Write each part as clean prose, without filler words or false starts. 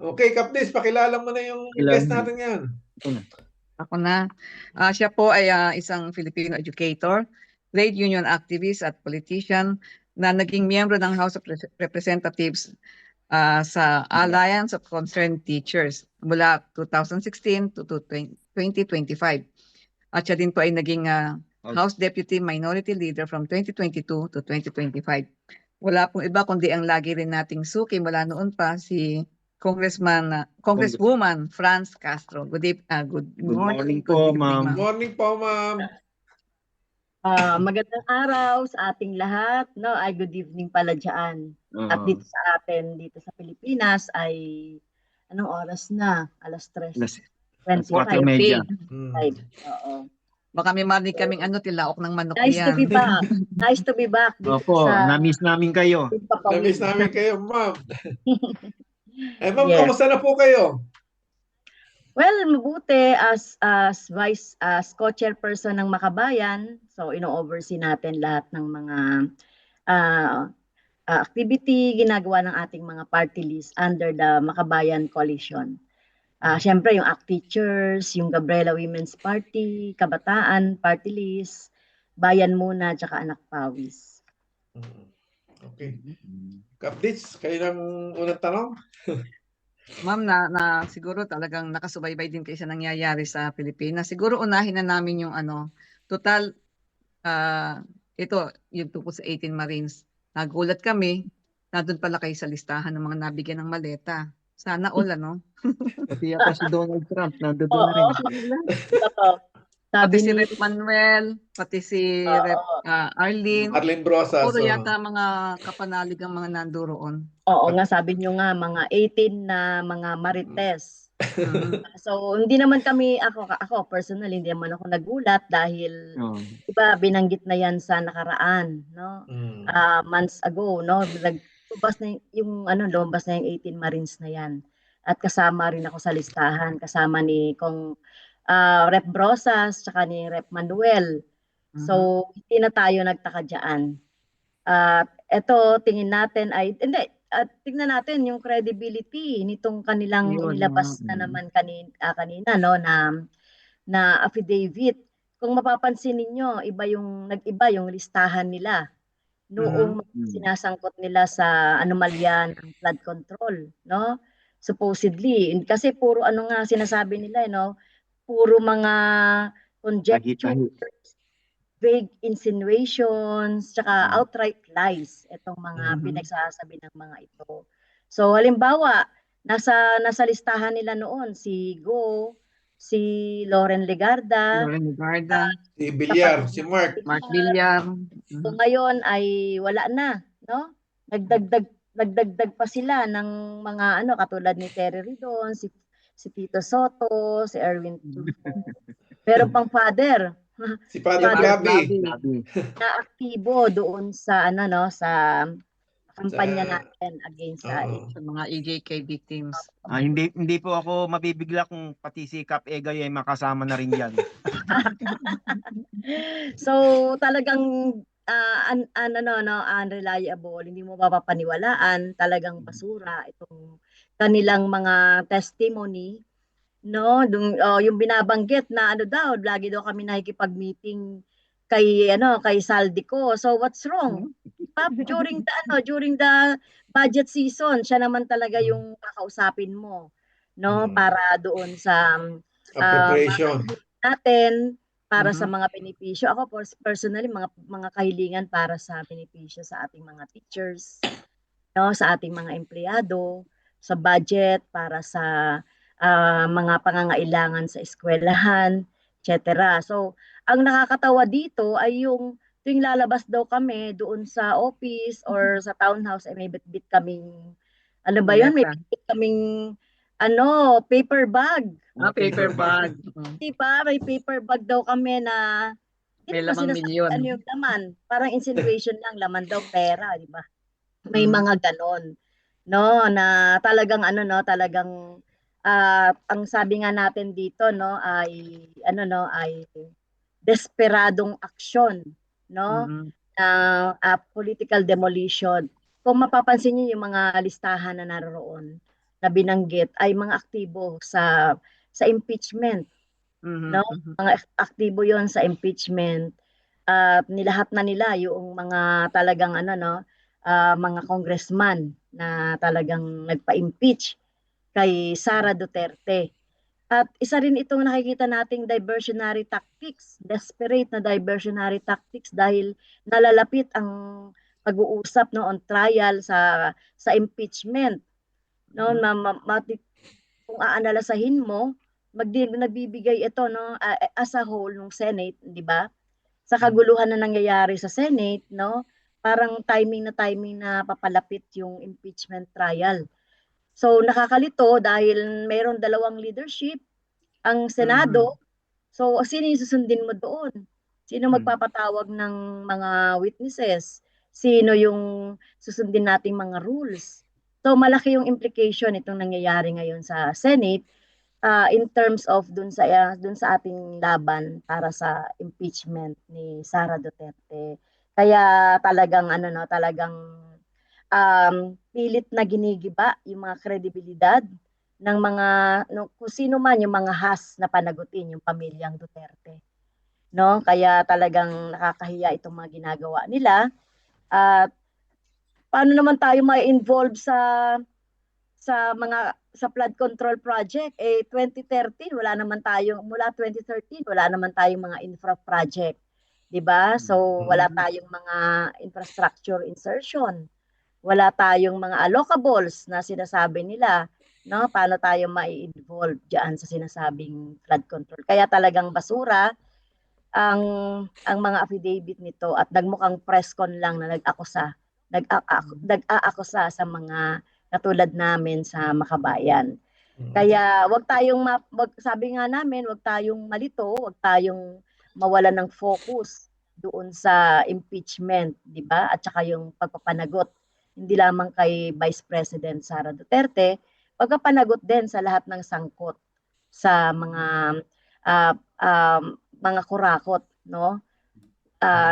Okay, Kapnis, pakilala mo na yung guest Kailangan. natin ngayon. Ito na. Ako na. Siya po ay isang Filipino educator, trade union activist at politician na naging miyembro ng House of Representatives sa Alliance of Concerned Teachers mula 2016 to 2025. At siya din po ay naging House Deputy Minority Leader from 2022 to 2025. Wala pong iba kundi ang lagi rin nating suki mula noon pa si Congresswoman Franz Castro. Good morning po, good evening, ma'am. Good morning po, ma'am. Magandang araw sa ating lahat, no? Ay good evening pala diyan. At dito sa atin dito sa Pilipinas ay anong oras na? Alas 3:25. Oo. Baka may marinig kaming tilaok ng manok Nice to be back. Nice to be back dito Opo, sa na-miss namin kayo. Na-miss namin kayo, ma'am. Ma'am, Yes. kamusta na po kayo? Well, mabuti as co-chairperson ng Makabayan. So ino-oversee natin lahat ng mga activity ginagawa ng ating mga party list under the Makabayan Coalition. Siyempre yung ACT Teachers, yung Gabriela Women's Party, Kabataan Party List, Bayan Muna, tsaka Anak Pawis. Okay. Kapdits, kayo ng unang tanong? Ma'am, na siguro talagang nakasubaybay din kayo sa nangyayari sa Pilipinas. Siguro unahin na namin yung total, ito, yung tungkol sa 18 Marines. Nagulat kami, nandun pala kayo sa listahan ng mga nabigyan ng maleta. Sana all, Pati yata si Donald Trump, nandun na rin. Pati si Rep Manuel, pati si Rep Arlene. Arlene Brosas. Puro yata mga kapanalig ang mga nandoon. Oo nga, sabi nyo nga, mga 18 na mga marites. So, hindi naman kami, ako personally, hindi naman ako nagulat dahil iba binanggit na yan sa nakaraan, no? Months ago, no? Lumabas na yung 18 Marines na yan. At kasama rin ako sa listahan, kasama ni Rep Brosas, tsaka ni Rep Manuel. So, hindi na tayo nagtaka dyan. Ito, tingin natin ay, tingnan natin yung credibility nitong kanilang inilabas na naman kanina, no, na affidavit. Kung mapapansin ninyo, nag-iba yung listahan nila noong sinasangkot nila sa anomalya ng flood control, no? Supposedly, kasi puro sinasabi nila, no? Puro mga conjectures, vague insinuations, tsaka outright lies itong mga pinagsasabi ng mga ito. So halimbawa, nasa listahan nila noon si Go, si Loren Legarda, si Villar, si Mark Villar. So ngayon ay wala na, no? Nagdagdag pa sila ng mga katulad ni Terry Ridon, si Tito Soto, si Erwin Tulfo. Pero pang father, si Father Gabi na aktibo doon sa sa kampanya natin against sa mga EJK victims. Hindi po ako mabibigla kung pati si Kap Egay ay makasama na rin yan. So talagang unreliable, hindi mo mapapaniwalaan, talagang basura itong kanilang mga testimony, no? Yung binabanggit na daw, lagi daw kami nakikipag-meeting kay Saldico. So what's wrong? During the budget season, siya naman talaga yung kakausapin mo, no? Para doon sa appropriation natin para sa mga benepisyo. Ako personally, mga kahilingan para sa benepisyo sa ating mga teachers, no, sa ating mga empleyado, sa budget para sa mga pangangailangan sa eskwelahan, etc. So, ang nakakatawa dito ay yung tuwing lalabas daw kami doon sa office or sa townhouse ay may bitbit kaming may bitbit kaming paper bag. Paper bag. Diba? May paper bag daw kami na may lamang milyon. Yung laman? Parang insinuation lang, laman daw pera, di ba? May mga ganon. No, na talagang talagang ang sabi nga natin dito, no, ay ay desperadong aksyon, no? Political demolition. Kung mapapansin niyo yung mga listahan na naroon, na binanggit ay mga aktibo sa impeachment, no? Mga aktibo 'yon sa impeachment at nilahat na nila yung mga talagang ano, no, mga congressman na talagang nagpa-impeach kay Sara Duterte. At isa rin itong nakikita nating diversionary tactics, desperate na diversionary tactics dahil nalalapit ang pag-uusap, no, on trial sa impeachment, no, kung aanalasahin mo, nagbibigay ito, no, as a whole ng Senate, di ba? Sa kaguluhan na nangyayari sa Senate, no, parang timing na papalapit yung impeachment trial. So nakakalito dahil mayroon dalawang leadership ang Senado. So sino yung susundin mo doon? Sino magpapatawag ng mga witnesses? Sino yung susundin nating mga rules? So malaki yung implication itong nangyayari ngayon sa Senate in terms of dun sa ating laban para sa impeachment ni Sara Duterte. Kaya talagang ano, no, talagang pilit na ginigiba yung mga kredibilidad ng mga kung sino man yung mga has na panagutin yung pamilyang Duterte, no? Kaya talagang nakakahiya itong mga ginagawa nila. At paano naman tayo ma-involve sa flood control project? 2013 wala naman tayong, mula 2013 wala naman tayong mga infra project, 'di ba? So wala tayong mga infrastructure insertion. Wala tayong mga allocables na sinasabi nila, no? Paano tayo mai-involve diyan sa sinasabing flood control? Kaya talagang basura ang mga affidavit nito at nagmukhang press con lang na nag-aakusa sa mga katulad namin sa Makabayan. Kaya sabi nga namin, wag tayong malito, wag tayong mawalan ng focus doon sa impeachment, 'di ba? At saka yung pagpapanagot hindi lamang kay Vice President Sara Duterte, pagpapanagot din sa lahat ng sangkot sa mga kurakot, no?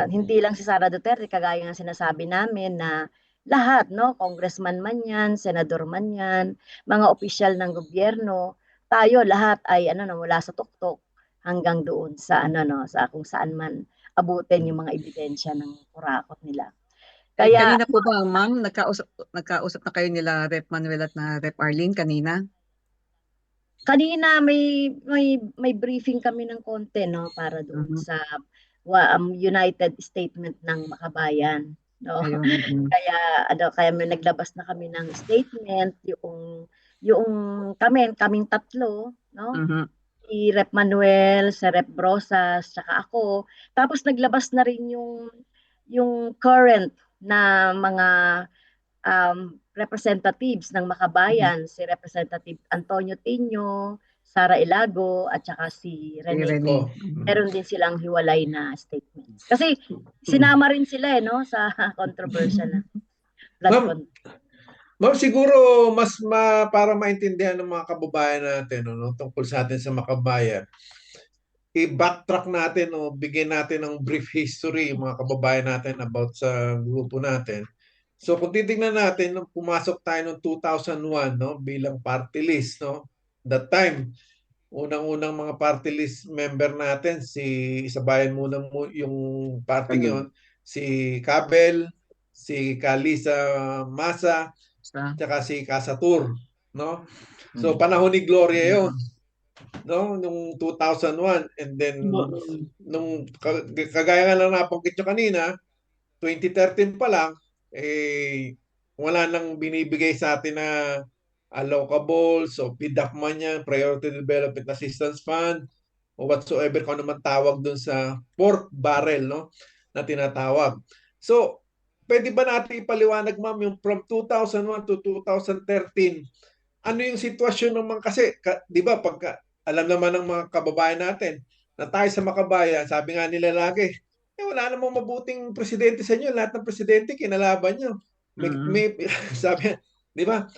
Hindi lang si Sara Duterte, kagaya ng sinasabi namin na lahat, no, congressman man yan, senador man yan, mga opisyal ng gobyerno, tayo lahat ay ano, no, mula sa tuktok hanggang doon sa ano, no, sa kung saan man abutin yung mga ebidensya ng kurakot nila. Kaya kanina po ba, ma'am, nagkausap na kayo nila Rep Manuel at na Rep Arlene kanina? Kanina may briefing kami ng konti, no, para doon sa United Statement ng Makabayan, no. Kaya may naglabas na kami ng statement, yung kaming tatlo, no. Si Rep Manuel, si Rep Brosas, saka ako. Tapos naglabas na rin yung current na mga representatives ng Makabayan, si Representative Antonio Tino, Sara Ilago, at saka si Rene. Meron din silang hiwalay na statements. Kasi sinama rin sila no, sa controversial na flood control. Ma'am, siguro mas para maintindihan ng mga kababayan natin no, tungkol sa atin sa Makabayan, i-backtrack natin o bigyan natin ng brief history mga kababayan natin about sa grupo natin. So kung titingnan natin, nung pumasok tayo noong 2001 no, bilang party list, no, that time, unang-unang mga party list member natin, isabayan muna yung party ngayon, si Cabel, si Kalisa Masa, tsaka si Casatur, no? So panahon ni Gloria yon, no, nung 2001, and then nung kagaya nga lang nabanggit nyo kanina, 2013 pa lang, wala nang binibigay sa atin na allocables o PDAC man yan, Priority Development Assistance Fund, o whatsoever kung ano man tawag dun sa pork barrel, no, na tinatawag. So, pwede ba natin ipaliwanag, ma'am, yung from 2001 to 2013, ano yung sitwasyon naman kasi, di ba, pagka alam naman ng mga kababayan natin na tayo sa Makabayan, sabi nga nila lagi, wala namang mabuting presidente sa inyo, lahat ng presidente kinalaban nyo. Sabi, di ba?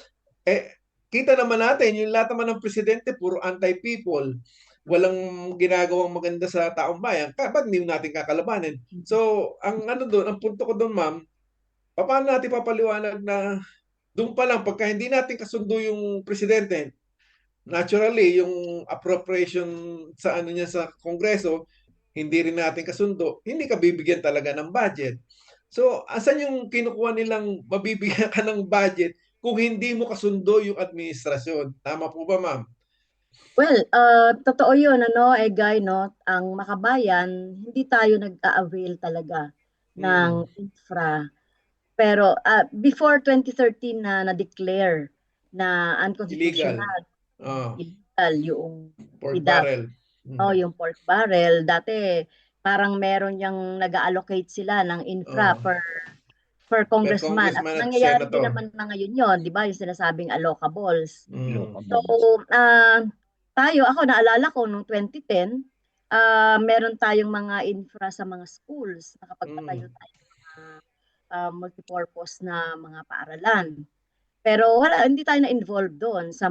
Kita naman natin, yung lahat naman ng presidente, puro anti-people, walang ginagawang maganda sa taong bayan, ba't hindi natin kakalabanin? So, ang punto ko doon, ma'am, paano natin papaliwanag na Doon pa lang, pagka hindi natin kasundo yung presidente, naturally, yung appropriation sa ano niya sa Kongreso, hindi rin natin kasundo, hindi ka bibigyan talaga ng budget. So, asan yung kinukuha nilang mabibigyan ka ng budget kung hindi mo kasundo yung administrasyon? Tama po ba, ma'am? Well, totoo yun, Guy, no? Ang Makabayan, hindi tayo nag-a-avail talaga ng infra. Pero before 2013 na na-declare na Illegal. unconstitutional, Oh, illegal yung pork PDAP, barrel. yung pork barrel. Dati, parang meron yung nag-allocate sila ng infra Oh, per per congressman. At congressman at nangyayari din senator. naman na ngayon yun, di ba? Yung sinasabing allocables. Mm. So, ako naalala ko nung 2010, meron tayong mga infra sa mga schools. Nakapagpatayo tayo ng mga multipurpose na mga paaralan. Pero hindi tayo na-involve doon sa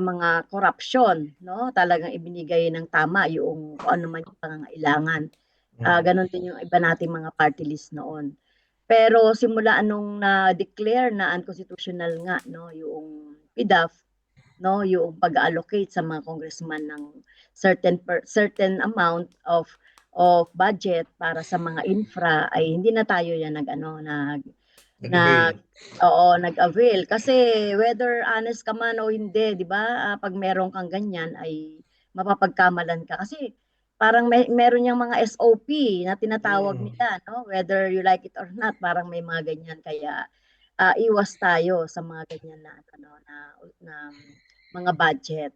mga corruption, no? Talagang ibinigay ng tama yung kung ano man yung pangangailangan. Ganon din yung iba nating mga party list noon. Pero simula nung na-declare na unconstitutional nga, no, yung PDAF, no, yung pag-allocate sa mga congressman ng certain amount of budget para sa mga infra, ay hindi na tayo yan nag-avail. Kasi whether honest ka man o hindi, di ba, pag meron kang ganyan ay mapapagkamalan ka. Kasi parang meron yung mga SOP na tinatawag nila, no? Whether you like it or not, parang may mga ganyan. Kaya iwas tayo sa mga ganyan na mga budget.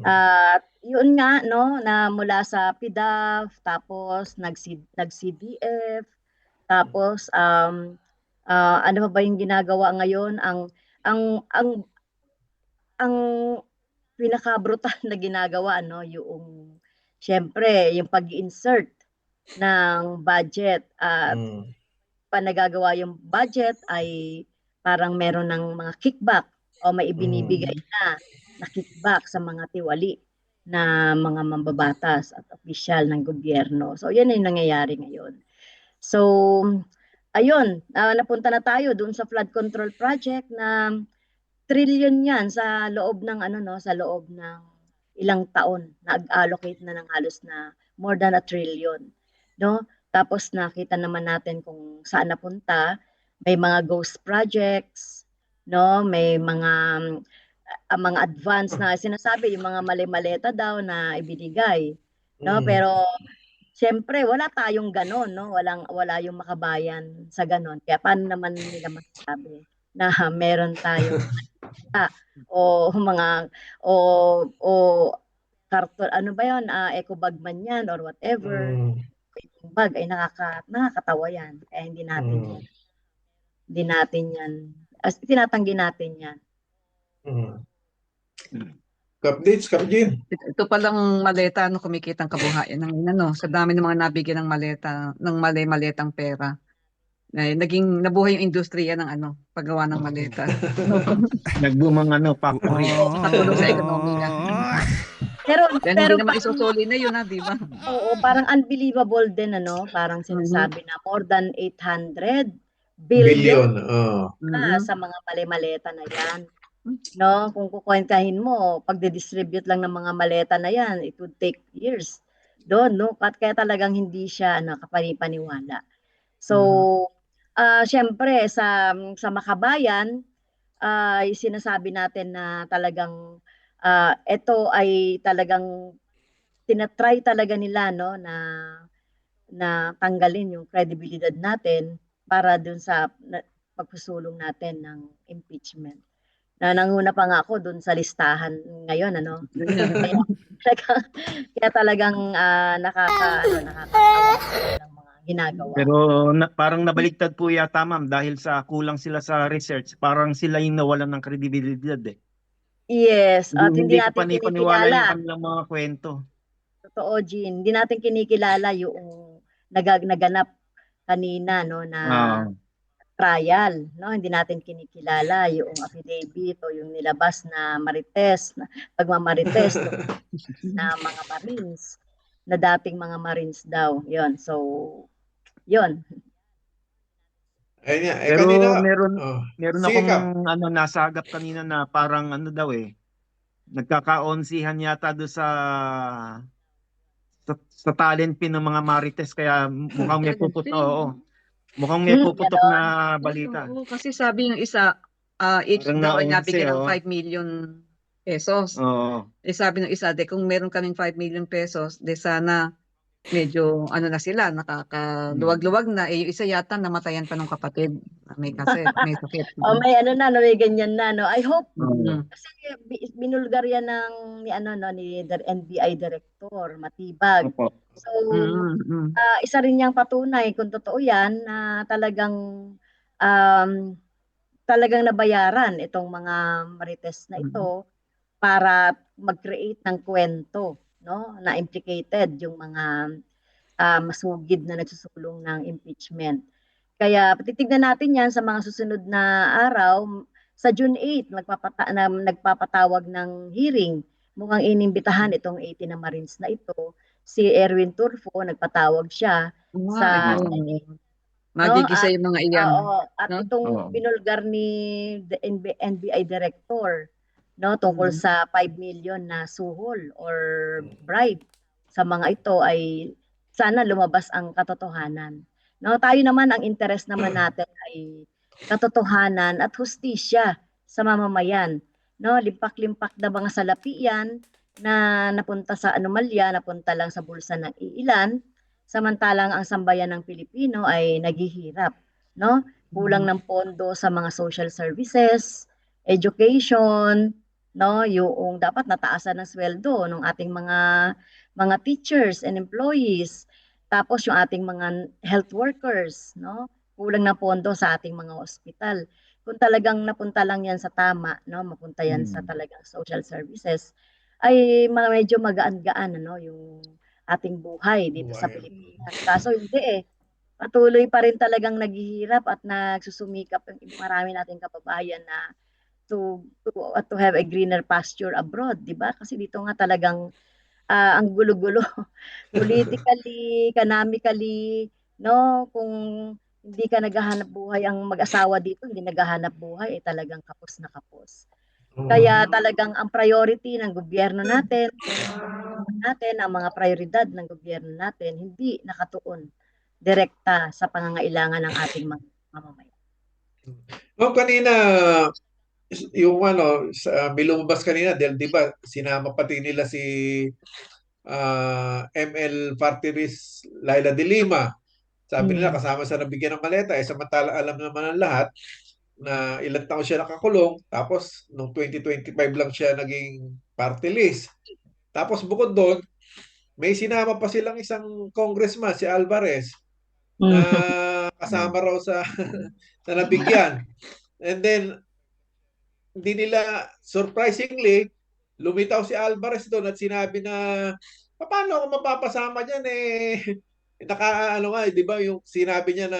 At yun nga, no, na mula sa PDAF, tapos nag-CDF, tapos ano pa ba yung ginagawa ngayon? Ang pinaka-brutal na ginagawa, no, yung syempre yung pag-insert ng budget at panagagawa yung budget ay parang meron ng mga kickback o may ibinibigay na kickback sa mga tiwali na mga mambabatas at opisyal ng gobyerno. So yan ay nangyayari ngayon. So ayun, napunta na tayo dun sa flood control project na trillion yan sa loob ng sa loob ng ilang taon. Nag-allocate na ng halos na more than 1 trillion, no? Tapos nakita naman natin kung saan napunta. May mga ghost projects, no? May mga advance na sinasabi, yung mga mali-maleta daw na ibinigay, no? Pero siyempre wala tayong ganon, no? Wala yung Makabayan sa ganon. Kaya paano naman nila masasabi na meron tayong o mga o karton, ano ba yun, eco bag man yan or whatever. Yung bag ay nakakatawa yan. Kaya hindi natin yan tinatanggi natin yan. Updates, Kapjin. Ito palang maleta, kumikitang kabuhayan ng sa dami ng mga nabigyan ng maleta, ng mali-maletang pera. Nabuhay yung industriya ng paggawa ng maleta. Nagbumang factory. Patulong sa ekonomiya. Pero hindi naman isusuli na yun, di ba? Oo, parang unbelievable din, parang sinasabi na more than 800 billion sa mga mali-maleta na yan. No, kung kukwentahin mo, pagde-distribute lang ng mga maleta na yan, it would take years doon, no? Kaya talagang hindi siya kapani-paniwala. So, syempre sa Makabayan, sinasabi natin na talagang ito ay talagang tinatry talaga nila, no, na tanggalin yung credibility natin para dun sa pagsusulong natin ng impeachment. Nanguna pa nga ako dun sa listahan ngayon, kaya talagang nakakatawa ng mga ginagawa. Pero parang nabaligtad po yata, ma'am, dahil sa kulang sila sa research. Parang sila yung nawalan ng kredibilidad Yes, at hindi natin paniwala kinikilala yung kanilang mga kwento. Totoo, Jean. Hindi natin kinikilala yung naganap kanina, no, na trial, no? Hindi natin kinikilala yung affidavit o yung nilabas na pagmamarites na mga Marines, na dating mga Marines daw. Yon. So, yon. Ayun nga. Pero Kanina, meron sige akong ka. nasagap kanina na parang daw nagkakaonsihan yata do sa talent pin ng mga Marites kaya mukhang may puputok. Oo. Mukhang may puputok Ganon. na balita. Oo, kasi sabi ng isa, each Parang daw ay na-11, nabigyan ng oh. 5 million pesos. Oo. Sabi ng isa, kung meron kaming 5 million pesos, sana medyo na sila, nakakaluwag-luwag na. Yung isa yata namatayan pa ng kapatid. May sakit. O may may ganyan na, no? I hope, kasi binulgar yan ni NBI Director, Matibag. Opo. So, isa rin niyang patunay kung totoo yan na talagang nabayaran itong mga Marites na ito para mag-create ng kwento, no? Na implicated yung mga masugid na nagsusulong ng impeachment. Kaya titignan natin yan sa mga susunod na araw. Sa June 8, nagpapatawag ng hearing. Mukhang inimbitahan itong 18 na Marines na ito. Si Erwin Turfo, nagpatawag siya sa magigisa yung mga iyan. at itong binulgar ni NBI Director, no, tungkol sa 5 million na suhol or bribe sa mga ito ay sana lumabas ang katotohanan. No, tayo naman ang interest naman natin ay katotohanan at hustisya sa mamamayan. No, limpak-limpak na mga salapi yan na napunta sa anomalya, napunta lang sa bulsa ng iilan, samantalang ang sambayan ng Pilipino ay naghihirap, no? Kulang ng pondo sa mga social services, education, no, yung dapat nataasan ng sweldo ng ating mga teachers and employees. Tapos yung ating mga health workers, no? Kulang na pondo sa ating mga ospital. Kung talagang napunta lang yan sa tama, no, mapunta yan sa talagang social services, ay medyo magaan-gaan yung ating buhay dito sa Pilipinas. Kaso hindi patuloy pa rin talagang naghihirap at nagsusumikap ang marami nating kababayan na to have a greener pasture abroad, 'di ba? Kasi dito nga talagang ang gulo-gulo politically, economically, no? Kung hindi ka naghahanap buhay ang mag-asawa dito, hindi naghahanap buhay, talagang kapos na kapos. Kaya talagang ang priority ng gobyerno natin, ang mga prioridad ng gobyerno natin, hindi nakatuon direkta sa pangangailangan ng ating mga mamamayan. Kanina, yung may lumabas kanina dahil di ba sinama pati nila si ML Party List Laila de Lima. Sabi nila kasama sa nabigyan ng maleta, samantala alam naman ng lahat na ilang taon siya nakakulong, tapos noong 2025 lang siya naging party list. Tapos bukod doon, may sinama pa silang isang congressman, si Alvarez, na kasama raw sa nabigyan. And then, hindi nila, surprisingly, lumitaw si Alvarez doon at sinabi na, paano ako mapapasama dyan di ba yung sinabi niya na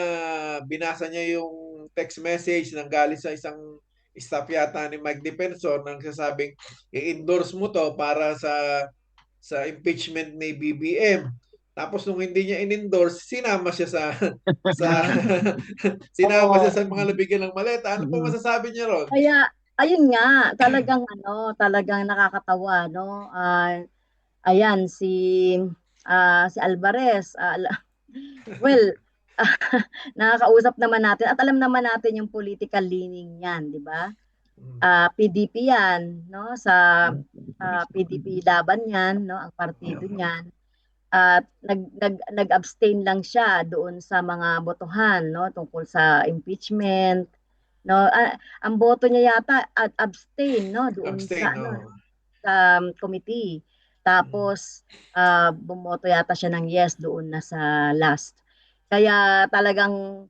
binasa niya yung text message nang galing sa isang staff yata ni Mike Defensor nang sasabing i-endorse mo to para sa impeachment ni BBM. Tapos nung hindi niya in-endorse, sinama siya sinama siya sa mga nabigyan ng maleta. Ano po masasabi niya ron? Kaya ayun nga, talagang nakakatawa, no? Ayan si Alvarez, well, nakakausap naman natin at alam naman natin yung political leaning niyan, di ba? PDP yan, no? Sa PDP laban yan, no? Ang partido niyan. At nag-abstain lang siya doon sa mga botohan, no? Tungkol sa impeachment, no? Ang boto niya yata at abstain, no? Doon sa committee. Tapos bumoto yata siya ng yes doon na sa last. Kaya talagang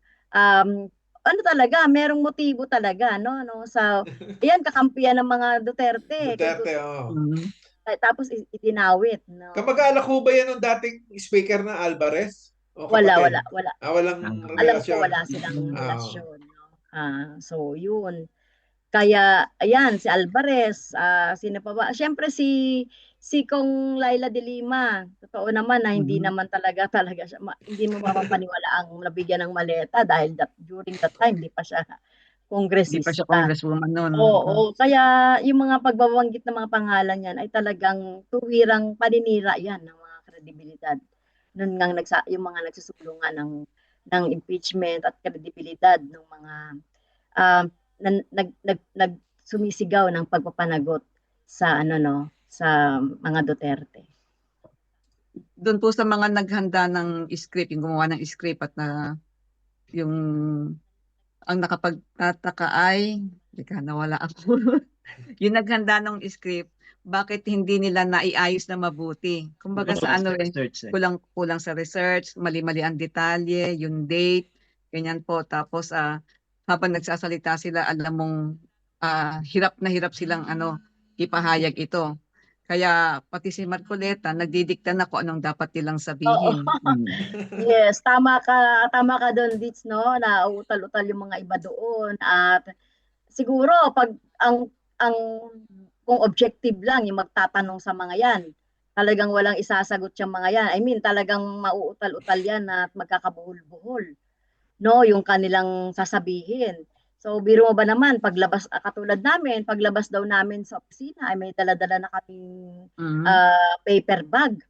merong motibo talaga, no? Sa ayan, kakampiyan ng mga Duterte. Tapos itinawit, no? Kamag-anak ho ba yan ng dating speaker na Alvarez? Wala. Walang Alam relasyon. ko wala silang relasyon, no? So yun. Kaya ayan si Alvarez, sino pa ba? Siyempre si si Kong Laila de Lima, totoo naman na hindi Mhm. naman talaga siya, hindi mo mapapaniwala ang nabigyan ng maleta dahil during that time, di pa siya Hindi pa siya kongresista. congresswoman noon. Oo, kaya yung mga pagbabanggit ng mga pangalan yan ay talagang tuwirang paninira yan ng mga kredibilidad. Noon nga yung mga nagsusulungan ng impeachment at kredibilidad ng mga sumisigaw ng pagpapanagot sa sa mga Duterte. Doon po sa mga naghanda ng script, yung gumawa ng script at yung ang nakapagtataka ay, nawala ako. Yung naghanda ng script, bakit hindi nila naiayos na mabuti? Kumbaga sa Research, kulang sa research, mali-mali ang detalye, yung date, ganyan po. Tapos habang nagsasalita sila, alam mong hirap na hirap silang ipahayag ito. Kaya pati si Marcoleta nagdidikta na kung anong dapat nilang Oo. sabihin. Yes, tama ka doon, Ditz, no? Na utal-utal yung mga iba doon at siguro pag ang kung objective lang yung magtatanong sa mga yan, talagang walang isasagot yung mga yan. I mean, talagang mauutal-utal yan at magkakabuhol-buhol, no? Yung kanilang sasabihin. So, biro mo ba naman, paglabas, katulad namin, paglabas daw namin sa opisina, ay may dala-dala na kaming paper bag,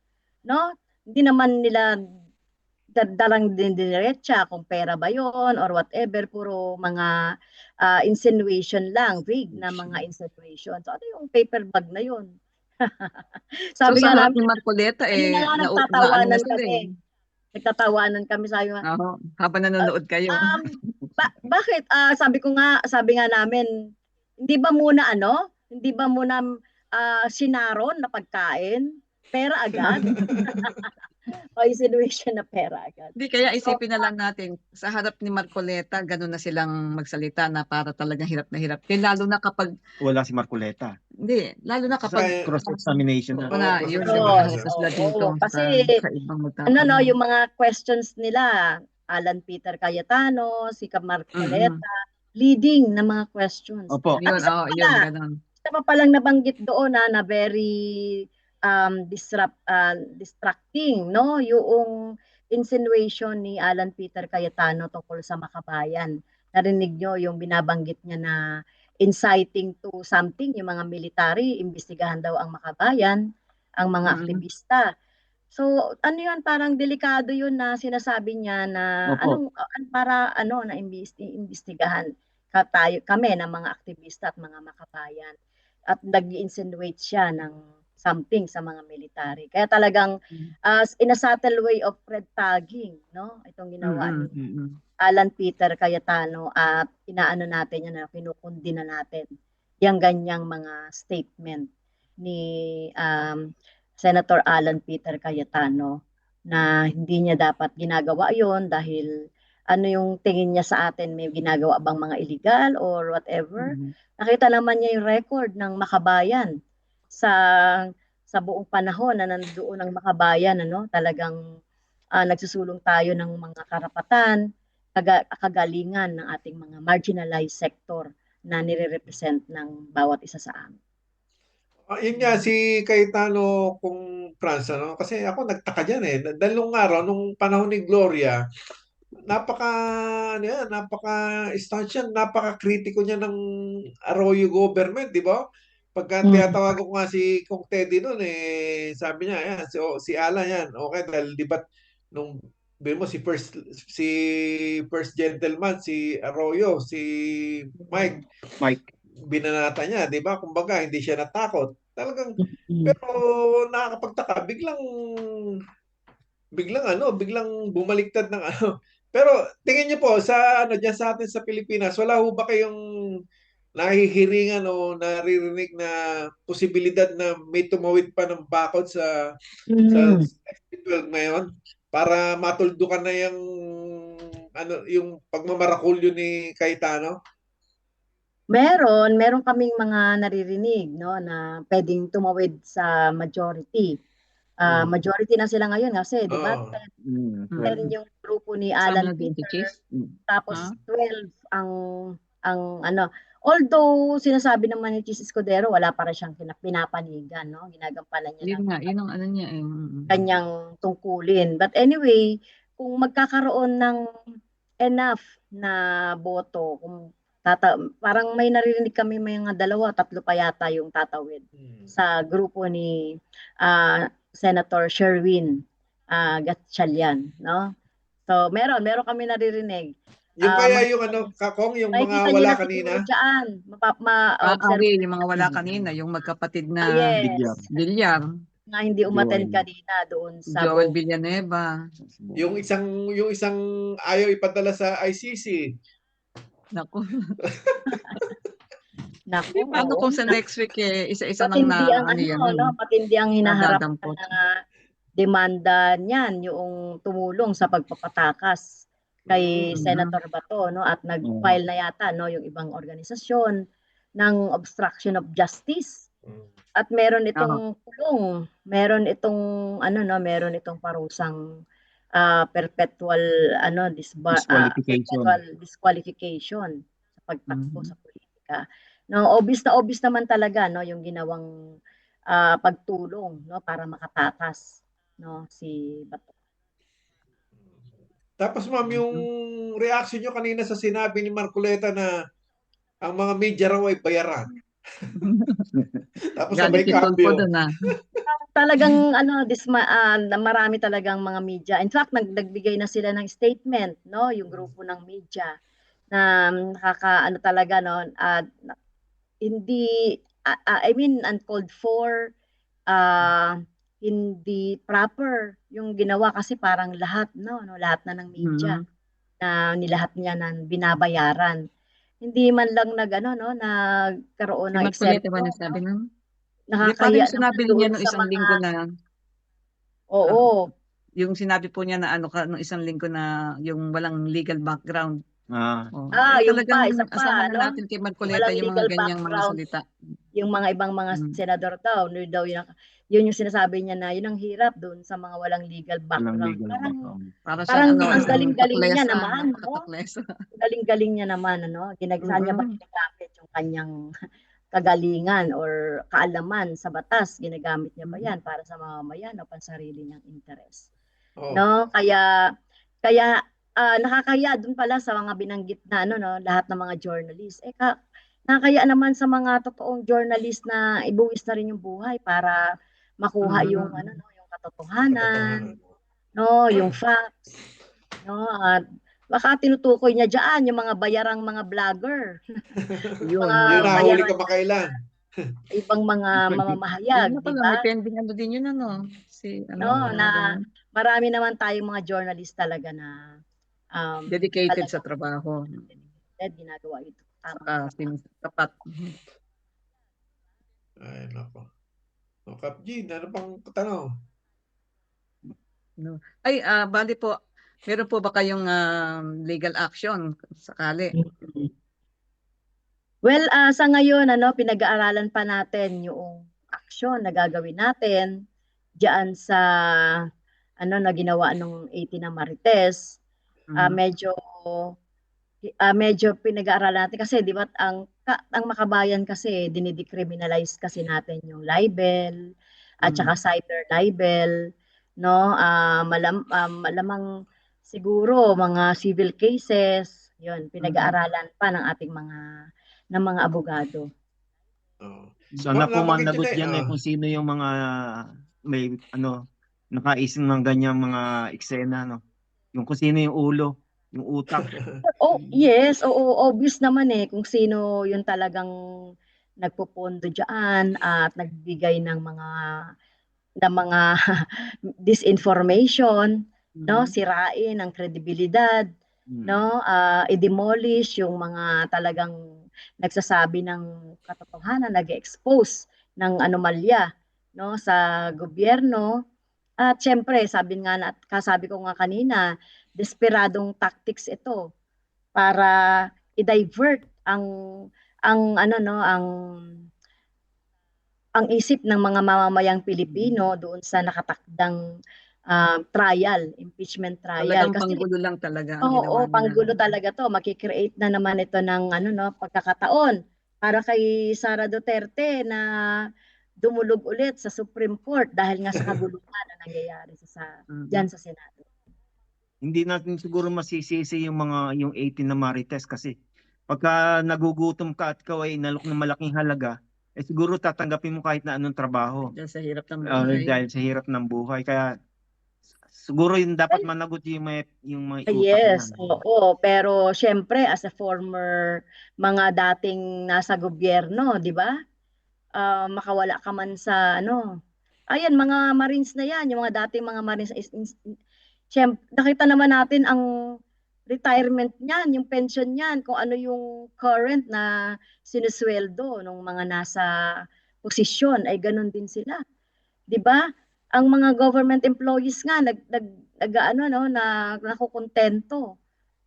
no? Hindi naman nila dalang din diretsa kung pera ba yon or whatever, puro mga insinuation lang, vague na mga insinuation. So, ano yung paper bag na yun? So Sabi sa nga harap namin, ni Marcoleta, kanina nga naano na nagtatawanan sila kami. Nagtatawanan kami, sabi nga, habang nanonood kayo. bakit? Sabi nga namin, hindi ba muna sinaron na pagkain? Pera agad? O insinuation na pera agad? Hindi, kaya isipin na lang natin, sa harap ni Marcoleta, ganun na silang magsalita na para talagang hirap na hirap. Kaya lalo na kapag, Wala si Marcoleta. hindi, lalo na kapag Cross-examination na. yun cross-examination. sila dito Kasi, sa ibang magtatanong. yung mga questions nila, Alan Peter Cayetano, si Marcoleta, leading na mga questions. Opo. Yun, At yun, ganun. isa pa palang nabanggit doon na very distracting, no? Yung insinuation ni Alan Peter Cayetano tungkol sa Makabayan. Narinig nyo yung binabanggit niya na inciting to something, yung mga military, imbestigahan daw ang Makabayan, ang mga aktivista. So, ano yun, parang delikado yun na sinasabi niya na na imbestigahan kami ng mga aktivista at mga makabayan. At nag-insinuate siya ng something sa mga military. Kaya talagang in a subtle way of red tagging, no? Itong ginawa ni Alan Peter Cayetano at inaano natin yan, kinukundi na natin yung ganyang mga statement ni Senator Alan Peter Cayetano na hindi niya dapat ginagawa yon dahil ano yung tingin niya sa atin, may ginagawa bang mga illegal or whatever. Nakita naman niya yung record ng Makabayan sa buong panahon na nandoon ang Makabayan, talagang nagsusulong tayo ng mga karapatan, kagalingan ng ating mga marginalized sector na nire-represent ng bawat isa sa amin. Yun nga, si Cayetano kung France, kasi ako nagtaka dyan eh. Dalawang araw, nung panahon ni Gloria, napaka-staunch yan, napaka-kritiko niya ng Arroyo government, di ba? Pagka tiyatawag ko nga si Kong Teddy noon, sabi niya, ayan, si Alan yan, okay, dahil di ba, nung mo si first gentleman, si Arroyo, si Mike, binanata niya, di ba? Kumbaga, hindi siya natakot. Talagang, pero nakakapagtaka, biglang bumaliktad ng ano. Pero tingin niyo po sa diyan sa atin sa Pilipinas, wala ho ba kayong nahihiringan o naririnig na posibilidad na may tumawid pa ng bakod sa SB12 ngayon para matuldukan na yung pagmamarakulyo ni Cayetano? Meron kaming mga naririnig, no, na pwedeng tumawid sa majority. Majority na sila ngayon kasi, di ba? 10 yung grupo ni Alan Peter, tapos 12 ang Although sinasabi naman ni Chis Escudero wala pa rin siyang pinapanigan, no? Ginagampanan niya Yun lang nga, yun ang ano niya eh. kanyang tungkulin. But anyway, kung magkakaroon ng enough na boto, kung parang may naririnig kami may mga 2, 3 pa yata yung tatawid sa grupo ni Senator Sherwin Gatchalian, no? So meron kami naririnig. Yung kaya yung Kakong, yung mga Nakikita niyo wala na kanina? siguro dyan, ma-observe yung mga wala kanina, yung magkapatid na yes, Bilyar, nga hindi umattend kanina doon sa Joel vote. Villanueva. Yung isang ayaw ipadala sa ICC. Naku. Naku, Paano oo. kung sa next week isa-isa nang Patindi ang patindi ang hinaharap Nadadampot. na demanda niyan, yung tumulong sa pagpapatakas kay Senator Bato, no, at nag-file na yata, no, yung ibang organisasyon ng obstruction of justice. At meron itong kulong, meron itong meron itong parusang perpetual disqualification sa pagtakbo sa politika. No, obvious naman talaga, no, yung ginawang pagtulong, no, para makatakas, no, si Bato. Tapos ma'am, yung reaction nyo kanina sa sinabi ni Marcoleta na ang mga media raw ay bayaran. Tapos sabay cambio. Talagang marami talagang mga media. In fact, nagbigay na sila ng statement, no, yung grupo ng media na talaga, no, hindi uncalled for, hindi proper yung ginawa kasi parang lahat lahat na ng media na nilahat niya na binabayaran. Hindi man lang nagkaroon ng eksemplo. Nakakahiya sinabi niya nung isang linggo na oo. Yung sinabi po niya na nung isang linggo na yung walang legal background. Yung isa pa, asahan na natin kay Marcoleta yung mga ganyang mga salita. Yung mga ibang mga senador daw yun yung sinasabi niya na yun ang hirap doon sa mga walang legal background. Parang ang galing-galing niya naman, no? Galing-galing niya naman, saan niya ba ginagamit yung kanyang kagalingan or kaalaman sa batas, ginagamit niya ba yan para sa mamamayan o pansarili niyang interes? No? Kaya nakakaya dun pala sa mga binanggit na lahat ng mga journalist. Nakakaya naman sa mga totoong journalist na ibuwis na rin yung buhay para makuha yung yung katotohanan, no, yung facts, no, at baka tinutukoy niya diyan yung mga bayarang mga vlogger. Yun nahuli ka makailan. Ibang mga mamamahayag, di ba? May pending din yun na marami naman tayong mga journalist talaga na dedicated sa trabaho. Ginagawa ito. Tapat. Ay, nako. Kap Jean, ano pang tanong? Ay, bali po, meron po ba kayong legal action sakali? Well, sa ngayon, pinag-aaralan pa natin yung action na gagawin natin diyan sa na ginawa nung 18 na Marites. Medyo pinag-aaralan natin kasi di ba ang makabayan kasi dinidecriminalize kasi natin yung libel at saka cyber libel, no? Malamang siguro mga civil cases, yun pinag-aaralan pa ng ating mga abogado. Sana po managot yan kung sino yung mga may nakaisip ng ganyang mga eksena, no? Yung kung sino yung ulo, yung utak. Yes, obvious naman kung sino yung talagang nagpopondo diyan at nagbigay ng mga disinformation, no, sirain ang kredibilidad, no, i-demolish yung mga talagang nagsasabi ng katotohanan, nag-expose ng anomalya, no, sa gobyerno. At syempre, kasabi ko nga kanina, desperadong tactics ito para i-divert ang isip ng mga mamamayang Pilipino doon sa nakatakdang impeachment trial. Talagang panggulo lang talaga ang ginawa nila. Panggulo talaga to. Makikreate na naman ito ng pagkakataon para kay Sara Duterte na dumulog ulit sa Supreme Court dahil nga sa kaguluhan na nangyayari diyan sa Senado. Hindi natin siguro masisisi yung 18 na Marites kasi pagka nagugutom ka at ikaw ay inalok ng malaking halaga, siguro tatanggapin mo kahit na anong trabaho. Dahil sa hirap ng buhay. Dahil sa hirap ng buhay. Kaya siguro yung dapat managot yung mga utak Yes, na. oo. Pero syempre, as a former mga dating nasa gobyerno, di ba? Makawala ka man sa ayan, mga Marines na yan, yung mga dating mga Marines. Syempre, nakita naman natin ang retirement niyan, yung pension niyan, kung ano yung current na sinusweldo ng mga nasa posisyon, ay ganun din sila. Di ba? Ang mga government employees nga nakukontento,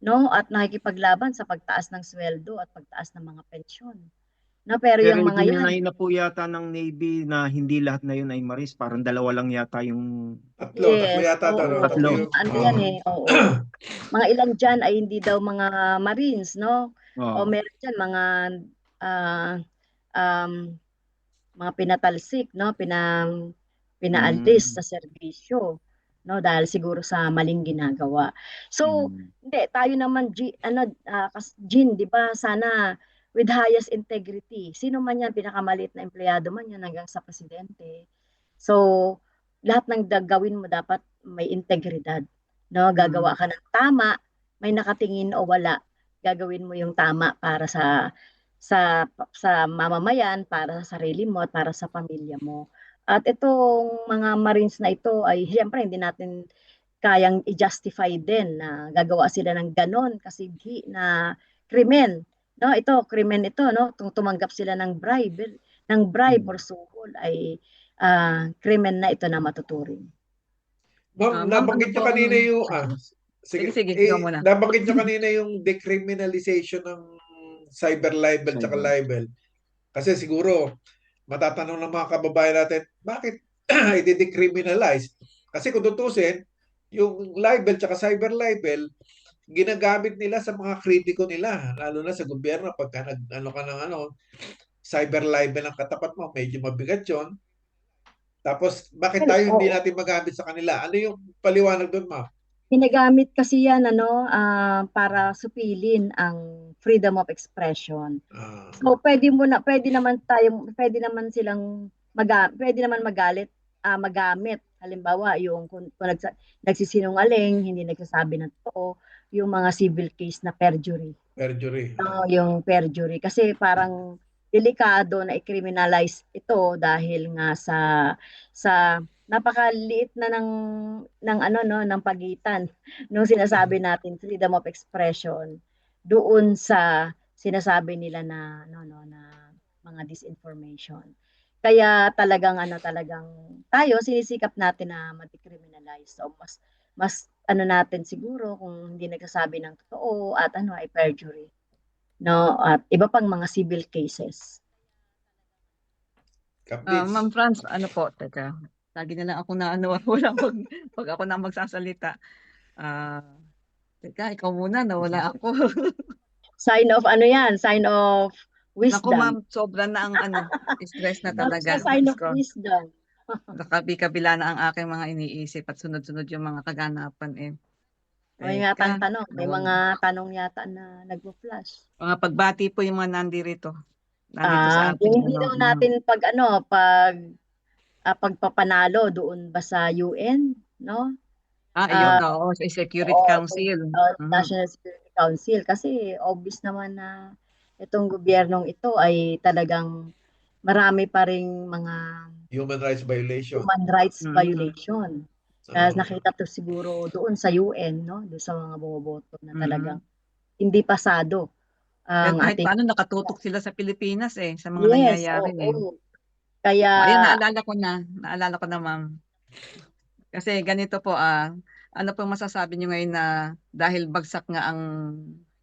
no, at nakikipaglaban sa pagtaas ng sweldo at pagtaas ng mga pensyon. No, pero yung mga yan, na po yata ng Navy na hindi lahat na yun ay Marines, parang 2 lang yata yung Tatlo yes, yata daw. tatlo. Ano yan oo. Mga ilan dyan ay hindi daw mga Marines, no? O meron dyan mga pinatalsik, no? Pinaalis sa serbisyo, no, dahil siguro sa maling ginagawa. So, hindi tayo naman Jean, 'di ba? Sana with highest integrity. Sino man 'yan, pinakamaliit na empleyado man 'yan hanggang sa presidente. So, lahat ng gagawin mo dapat may integridad, no? Gagawa ka ng tama, may nakatingin o wala, gagawin mo yung tama para sa mamamayan, para sa sarili mo at para sa pamilya mo. At itong mga Marines na ito ay siyempre hindi natin kayang i-justify din na gagawa sila ng ganon kasighi na krimen. No, ito krimen ito, no, tumanggap sila ng bribe or suhol ay krimen na ito na matuturing. Ma'am, nabanggit niyo kanina yung sige, nabanggit niyo kanina yung decriminalization ng cyber libel at libel. Kasi siguro matatanong ng mga kababayan natin, bakit i-decriminalize? Kasi kung tutusin, yung libel at cyber libel, ginagamit nila sa mga kritiko nila, lalo na sa gobyerno. Pagka cyber libel ang katapat mo, medyo mabigat yun. Tapos, bakit tayo hindi natin magamit sa kanila? Ano yung paliwanag doon, ma'am? Ginagamit kasi yan para supilin ang freedom of expression. So pwede naman silang magamit. Halimbawa, yung kung nagsisinungaling, hindi nagsasabi ng totoo, yung mga civil case na perjury. Yung perjury kasi parang delikado na i-criminalize ito dahil nga sa napakaliit na ng pagitan nung sinasabi natin freedom of expression doon sa sinasabi nila na mga disinformation. Kaya talagang tayo sinisikap natin na ma-decriminalize. So mas natin siguro kung hindi nagsasabi ng totoo at ay perjury. No, at iba pang mga civil cases. Ma'am Franz, teka. Lagi na lang ako wala pag ako na magsasalita. Teka, ikaw muna, nawala ako. Sign of sign of wisdom. Naku ma'am, sobra na ang stress na talaga. Sign of wisdom. Nakabi-kabila na ang aking mga iniisip at sunod-sunod yung mga kaganapan May mga tanong yata na nagpo-flash. Mga pagbati po yung mga nandito sa atin. Hindi daw natin pagpapanalo doon ba sa UN, no? Sa Security Council. National Security Council. Kasi obvious naman na itong gobyernong ito ay talagang marami pa ring mga human rights violation. Kaya nakita to siguro doon sa UN, no? Doon sa mga bumoboto na talagang hindi pasado. Kahit paano nakatutok sila sa Pilipinas sa mga nangyayari. Kaya ayun, naalala ko na ma'am. Kasi ganito po, ano po masasabi niyo ngayon na dahil bagsak nga ang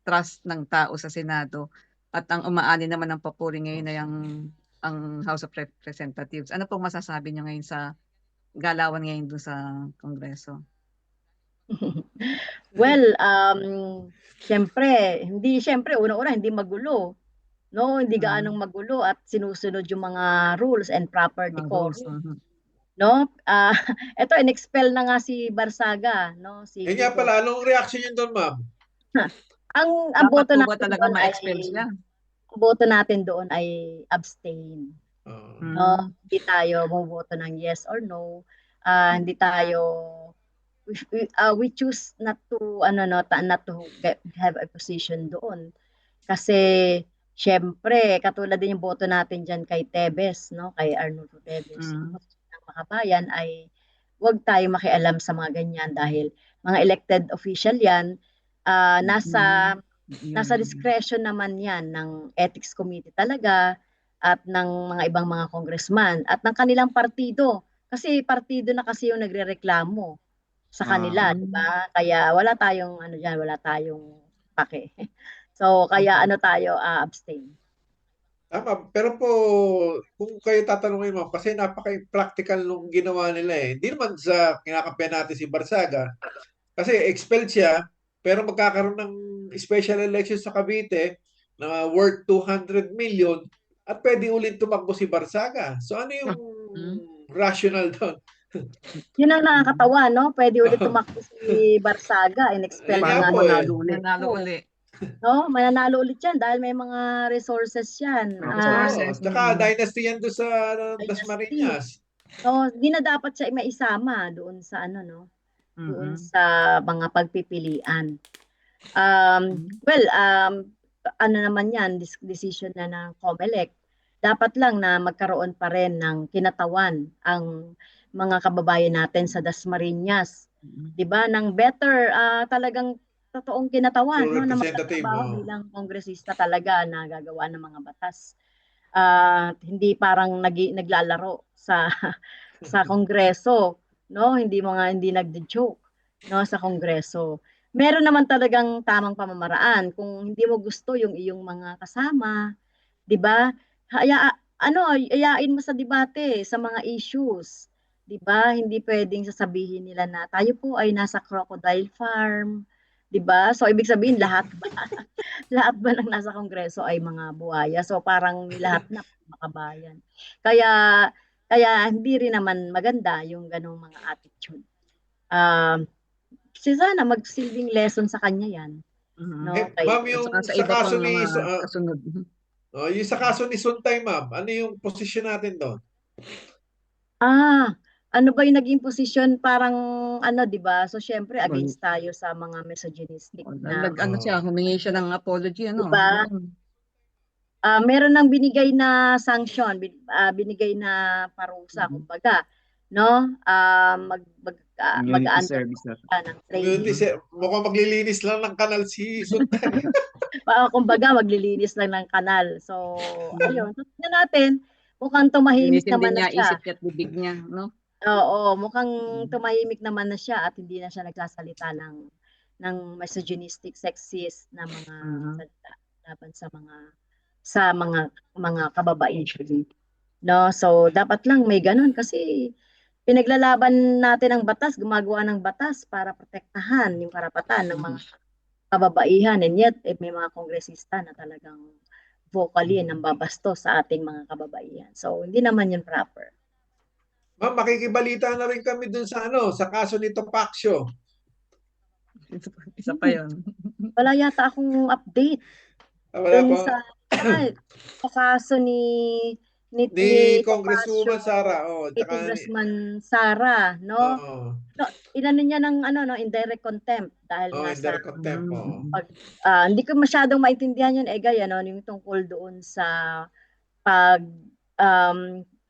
trust ng tao sa Senado at ang umaani naman ng papuri ngayon ay ang House of Representatives. Ano po masasabi niyo ngayon sa galawan ngayon doon sa Kongreso? Well, siyempre, una-una, hindi magulo. no? Hindi gaanong magulo at sinusunod yung mga rules and proper decorum, no? Ito in-expel na nga si Barsaga, no? Si Eh nga Kiko. pala, anong reaction yun doon, ma'am? Ang Dapat boto po ba natin talaga doon ay ma-expel siya? abstain. Oh. No, hindi tayo bumoto ng yes or no. Hindi tayo we choose not to not to have a position doon. Kasi syempre, katulad din yung boto natin diyan kay Tebes, no, kay Arnulfo Tebes. Ang posisyon ng Makabayan ay huwag tayo makialam sa mga ganyan dahil mga elected official 'yan. Nasa discretion naman 'yan ng ethics committee talaga at ng mga ibang mga congressman at ng kanilang partido. Kasi partido na kasi yung nagrereklamo sa kanila, di ba? Kaya wala tayong diyan, wala tayong pake. So kaya tayo abstain. Tama, pero po kung kayo tatanungin mo, kasi napaka-practical nung ginawa nila eh. Hindi naman sa kinakampihan natin si Barsaga, kasi expelled siya, pero magkakaroon ng special election sa Cavite na worth 200 million at pwede ulit tumakbo si Barsaga. So ano yung rational doon? Yun ang nakakatawa, no? Pwede ulit tumakbo si Barsaga, in-expel na nga. Mananalo ulit. No, mananalo ulit yan dahil may mga resources yan. Tsaka dynasty yan doon sa Dasmariñas. So, di na dapat siya maisama doon sa doon sa mga pagpipilian. Naman yan, decision na ng COMELEC. Dapat lang na magkaroon pa rin ng kinatawan ang mga kababayan natin sa Dasmariñas. 'Di ba? Nang better talagang totoong kinatawan, no, na magtatrabaho bilang kongresista talaga na gagawa ng mga batas. Hindi parang naglalaro sa kongreso, no? Hindi nagde-joke, no, sa kongreso. Meron naman talagang tamang pamamaraan kung hindi mo gusto yung iyong mga kasama, 'di ba? Ayain mo sa debate sa mga issues, 'di ba? Hindi pwedeng sasabihin nila na tayo po ay nasa crocodile farm, 'di ba? So ibig sabihin lahat ba ng nasa kongreso ay mga buhaya? So parang lahat na makabayan. Kaya hindi rin naman maganda yung ganong mga attitude. Sana magsilbing lesson sa kanya 'yan. No? Ma'am, yung sa kaso ni yung sa kaso ni Suntay, ma'am, ano yung posisyon natin doon? Ano ba yung naging posisyon? Parang 'di ba? So syempre against tayo sa mga misogynistic na humingi siya ng apology, diba? Meron nang binigay na sanction, binigay na parusa, kumbaga, no? Mag-aano ng training. Mukhang maglilinis lang ng kanal si Suntay. Kumbaga, maglilinis lang ng kanal. So, ayun. Tignan natin, mukhang tumahimik naman na siya. Isip niya at bibig niya, no? Oo, mukhang tumahimik naman na siya at hindi na siya nagsasalita ng misogynistic, sexist na mga salita laban sa mga kababaihan. No, so dapat lang may ganun kasi pinaglalaban natin ang batas, gumagawa ng batas para protektahan yung karapatan ng mga kababaihan, and yet may mga kongresista na talagang vocally nambabastos sa ating mga kababaihan. So hindi naman yun proper. Ma'am, makikibalita na rin kami dun sa sa kaso ni Topacio. Isa pa yun. Wala yata akong update. Wala po. Sa kaso ni Congresswoman Sara, Congressman Sara, no? Inano niya ng indirect contempt dahil indirect contempt. Hindi ko masyadong maintindihan yun, yung tungkol doon sa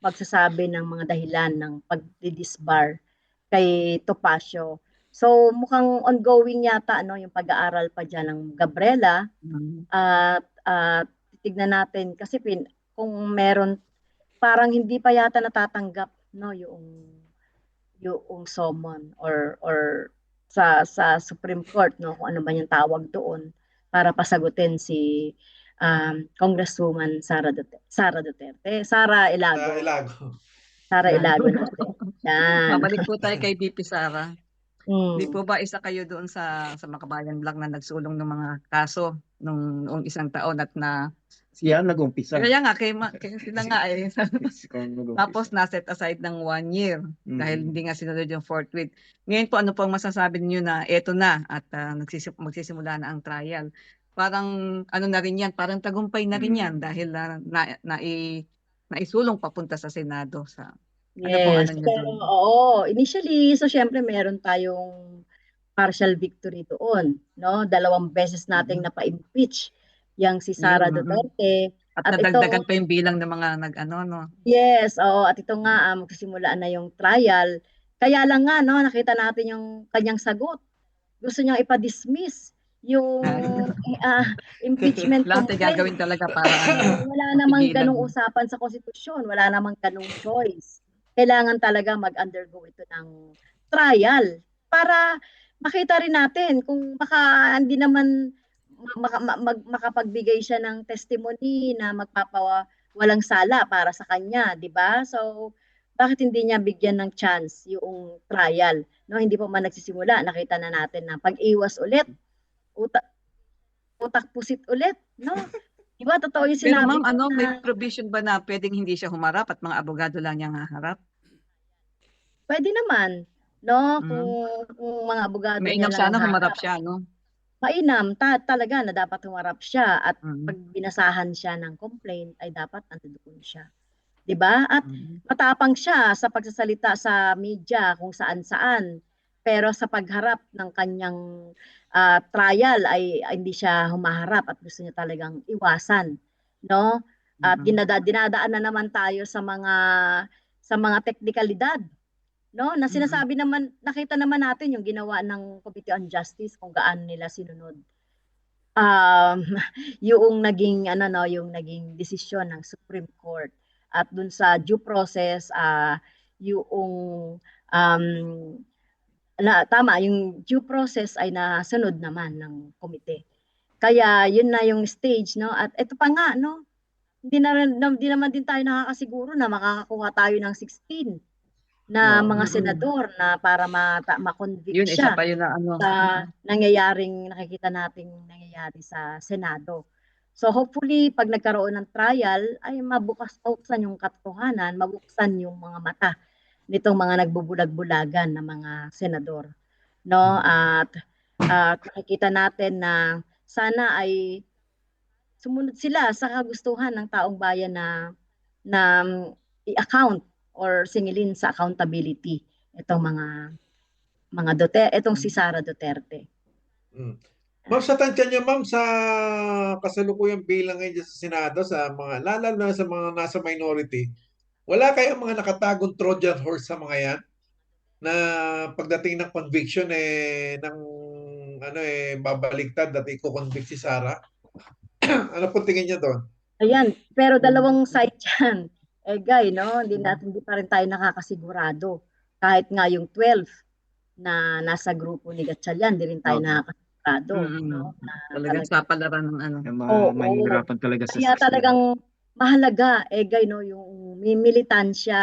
pagsasabi ng mga dahilan ng pagdi-disbar kay Topacio. So mukhang ongoing yata yung pag-aaral pa diyan ng Gabriela. Titignan natin kasi kung meron parang hindi pa yata natatanggap yung summon or sa Supreme Court, no, kung ano ba yung tawag doon para pasagutin si Congresswoman Sara Ilago. Yan. Babalik po tayo kay VP Sara. Di po ba isa kayo doon sa Makabayan Vlog na nagsulong ng mga kaso nung isang taon at na Siya nag-umpisa. Kaya nga, kaya sila nga eh. Tapos Tapos na-set aside ng 1 year dahil hindi nga sinunod yung forthwith. Ngayon po, ano pong masasabi niyo na eto na at magsisimula na ang trial? Parang ano na rin yan, parang tagumpay na rin yan dahil naisulong papunta sa Senado. Ano pong ano Yes. niyo So, doon? oo, initially, so syempre meron tayong partial victory doon, no? 2 beses nating napa-impeach yang si Sara Duterte. At At nadagdagan ito, pa yung bilang ng mga nag-ano, no? yes, oo, at ito nga magsisimula na yung trial. Kaya lang nga, no, nakita natin yung kanyang sagot. Gusto niyang ipa-dismiss yung impeachment Lahat ay complaint. gagawin talaga para Wala namang mapigilan. ganong usapan sa konstitusyon, wala namang ganong choice. Kailangan talaga mag-undergo ito ng trial para makita rin natin kung baka hindi naman makapagbigay siya ng testimony na magpapawalang sala para sa kanya, di ba? So, bakit hindi niya bigyan ng chance yung trial? No, hindi pa man nagsisimula, nakita na natin na pag-iwas ulit, utak pusit ulit, no? Di ba, totoo yung Pero sinabi ma'am, ko may na provision ba na pwedeng hindi siya humarap at mga abogado lang niyang haharap? pwede naman, no? Kung mga abogado niya Mainam lang sana ang humarap haharap. siya, no? Mainam, talaga na dapat humarap siya at pag binasahan siya ng complaint ay dapat nandoon siya. 'Di ba? At matapang siya sa pagsasalita sa media kung saan-saan. Pero sa pagharap ng kanyang trial ay hindi siya humaharap at gusto niya talagang iwasan, no? At dinadaan na naman tayo sa mga teknikalidad, no? Na sinasabi naman, nakita naman natin yung ginawa ng Committee on Justice kung gaano nila sinunod yung naging yung naging desisyon ng Supreme Court. At dun sa due process, yung tama, yung due process ay nasunod naman ng komite. Kaya yun na yung stage, no? At ito pa nga, no? Hindi naman din tayo nakakasiguro na makakakuha tayo ng 16 na mga senador na para ma-convict Yun, isa siya pa yun na ano. sa nangyayaring nakikita nating nangyayari sa Senado. So hopefully pag nagkaroon ng trial ay mabuksan yung katotohanan, mabuksan yung mga mata nitong mga nagbubulag-bulagan na mga senador, no? At nakikita natin na sana ay sumunod sila sa kagustuhan ng taong bayan na i-account or singilin sa accountability itong mga Duterte, itong si Sara Duterte. Ma'am, sa tansya niyo, ma'am, sa kasalukuyang bilang ngayon sa Senado, sa mga, lalo na sa mga nasa minority, wala kayang mga nakatagong Trojan horse sa mga yan? Na pagdating ng conviction, ng babaligtad at i-convict si Sara? Ano po tingin niyo doon? Ayan, pero dalawang side yan. Guy, no? Hindi pa rin tayo nakakasigurado. Kahit nga yung 12 na nasa grupo ni Gatchalian, di rin tayo nakakasigurado. No? Talagang sapalaran ng ano. Mahihirapan talaga sa Kaya 16. talagang mahalaga, Guy, no? Yung militansya,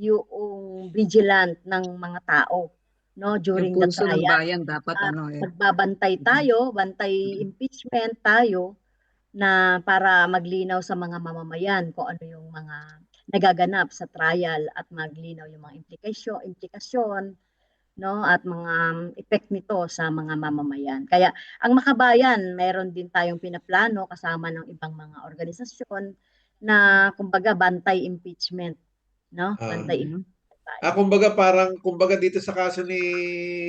yung vigilant ng mga tao, no? During Yung the pulso ng trial. bayan dapat Magbabantay tayo, bantay impeachment tayo, na para maglinaw sa mga mamamayan kung ano yung mga nagaganap sa trial at maglinaw yung mga implikasyon, no, at mga effect nito sa mga mamamayan. Kaya ang Makabayan, mayroon din tayong pinaplano kasama ng ibang mga organisasyon na kumbaga bantay impeachment, no? Bantay impeachment. Kumbaga dito sa kaso ni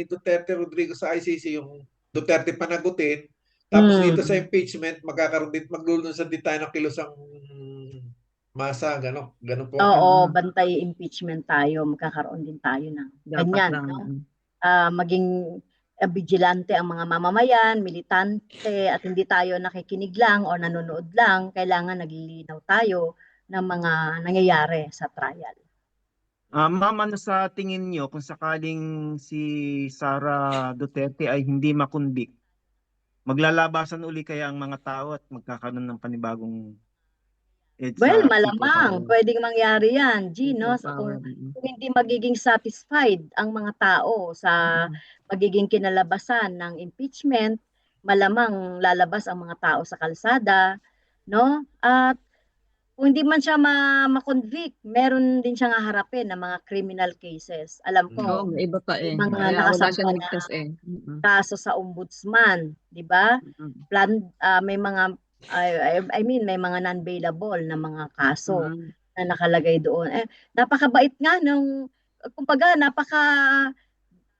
Duterte Rodrigo sa ICC, yung Duterte panagutin. Tapos dito sa impeachment, maglulunsad din tayo ng kilusang masa, gano'n po. Oo, bantay impeachment tayo, magkakaroon din tayo ng ganyan, no? Maging vigilante ang mga mamamayan, militante, at hindi tayo nakikinig lang o nanonood lang, kailangan naglilinaw tayo ng mga nangyayari sa trial. Ma'am, ano sa tingin niyo kung sakaling si Sara Duterte ay hindi makonvict? Maglalabasan uli kaya ang mga tao at magkakaroon ng panibagong Well, malamang pwedeng mangyari yan, no? So, kung hindi magiging satisfied ang mga tao sa magiging kinalabasan ng impeachment, malamang lalabas ang mga tao sa kalsada no? At kung hindi man siya ma-convict, meron din siyang haharapin ng mga criminal cases. Alam Oo, ko, may iba pa may eh. mga Kaya wala siya nakasampa na ligtas eh. kaso sa ombudsman, di ba? May mga I mean may mga non-bailable na mga kaso na nakalagay doon. Napakabait nga kumbaga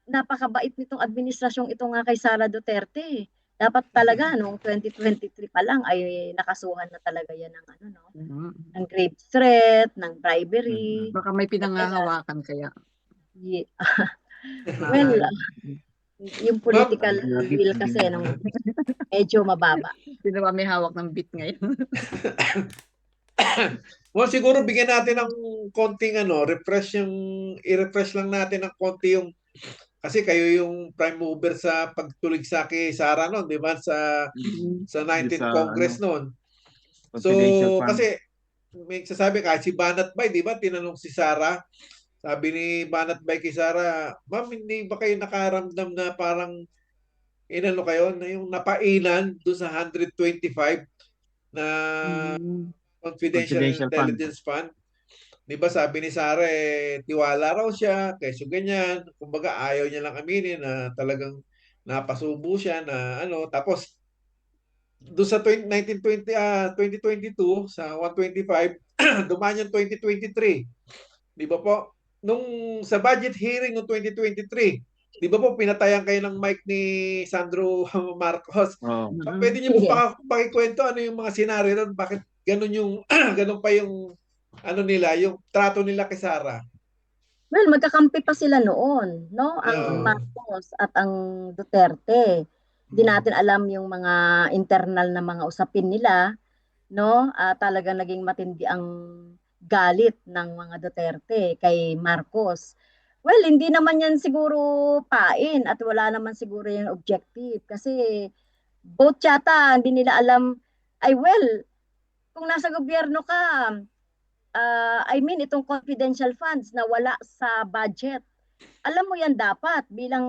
napakabait nitong administrasyong ito nga kay Sara Duterte. Dapat talaga noong 2023 pa lang ay nakasuhan na talaga yan ng ano no, ng grave threat, ng bribery. Baka may pinangahawakan kaya. Yeah. Well, yung political will kasi medyo mababa. Sino ba may hawak ng bit ngayon? Well, siguro bigyan natin ng konting i-refresh lang natin ng konti yung kasi kayo yung prime mover sa pagtuligsa kay Sara noon, di ba? Sa 19th Congress noon. So, kasi may sasabi kahit si Banat Bay, di ba? Tinanong si Sara. Sabi ni Banat Bay kay Sara, "Ma'am, hindi ba kayo nakaramdam na parang inano kayo na yung napainan doon sa 125 na Confidential Intelligence Fund?" Di ba sabi ni Sara tiwala raw siya, keso ganyan. Kumbaga ayaw niya lang aminin na talagang napasubo siya na ano. Tapos doon sa 2022 sa 125 dumaan yung 2023. Di ba po? Nung sa budget hearing ng 2023, di ba po pinatayan kayo ng mic ni Sandro Marcos? Pwede niyo po pakikwento ano yung mga senaryo doon? Bakit ganun yung ganun pa yung ano nila, yung trato nila kay Sara? Well, magkakampi pa sila noon, no? Ang Marcos at ang Duterte. Hindi natin alam yung mga internal na mga usapin nila, no? Talaga naging matindi ang galit ng mga Duterte kay Marcos. Well, hindi naman yan siguro pain at wala naman siguro yung objective kasi both yata hindi nila alam kung nasa gobyerno ka, I mean, itong confidential funds na wala sa budget. Alam mo yan dapat bilang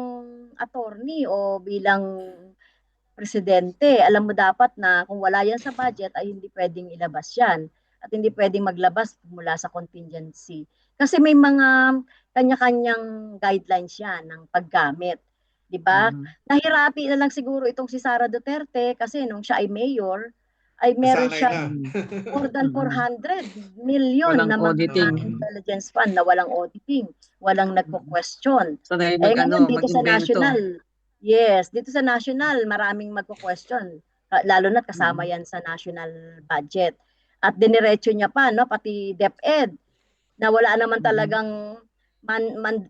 attorney o bilang presidente. Alam mo dapat na kung wala yan sa budget ay hindi pwedeng ilabas yan. At hindi pwedeng maglabas mula sa contingency. Kasi may mga kanya-kanyang guidelines yan ng paggamit. Diba? Nahirapi na lang siguro itong si Sara Duterte kasi nung siya ay mayor, ay meron siya more than 400 million na mga intelligence fund na walang auditing, walang nagko-question. Ngayon dito sa national, dito sa national, maraming magko-question, lalo na kasama yan sa national budget. At diniretso niya pa, no, pati DepEd, na wala naman talagang